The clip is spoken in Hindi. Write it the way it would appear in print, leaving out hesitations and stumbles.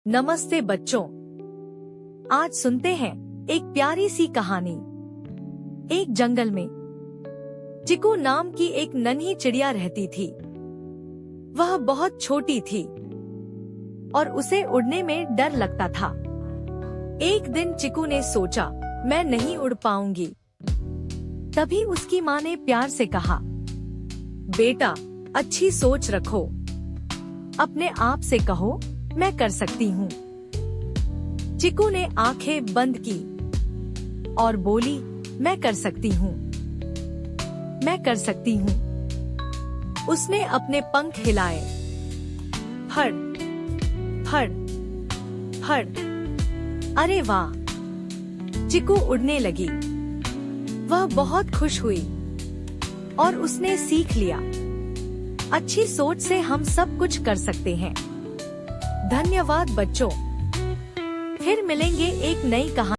नमस्ते बच्चों, आज सुनते हैं एक प्यारी सी कहानी। एक जंगल में चिकू नाम की एक नन्ही चिड़िया रहती थी। वह बहुत छोटी थी और उसे उड़ने में डर लगता था। एक दिन चिकू ने सोचा, मैं नहीं उड़ पाऊंगी। तभी उसकी माँ ने प्यार से कहा, बेटा, अच्छी सोच रखो। अपने आप से कहो, मैं कर सकती हूँ। चिकू ने आंखें बंद की और बोली, मैं कर सकती हूँ, मैं कर सकती हूँ। उसने अपने पंख हिलाए, फड़ फड़ फड़। अरे वाह! चिकू उड़ने लगी। वह बहुत खुश हुई और उसने सीख लिया, अच्छी सोच से हम सब कुछ कर सकते हैं। धन्यवाद बच्चों। फिर मिलेंगे एक नई कहानी।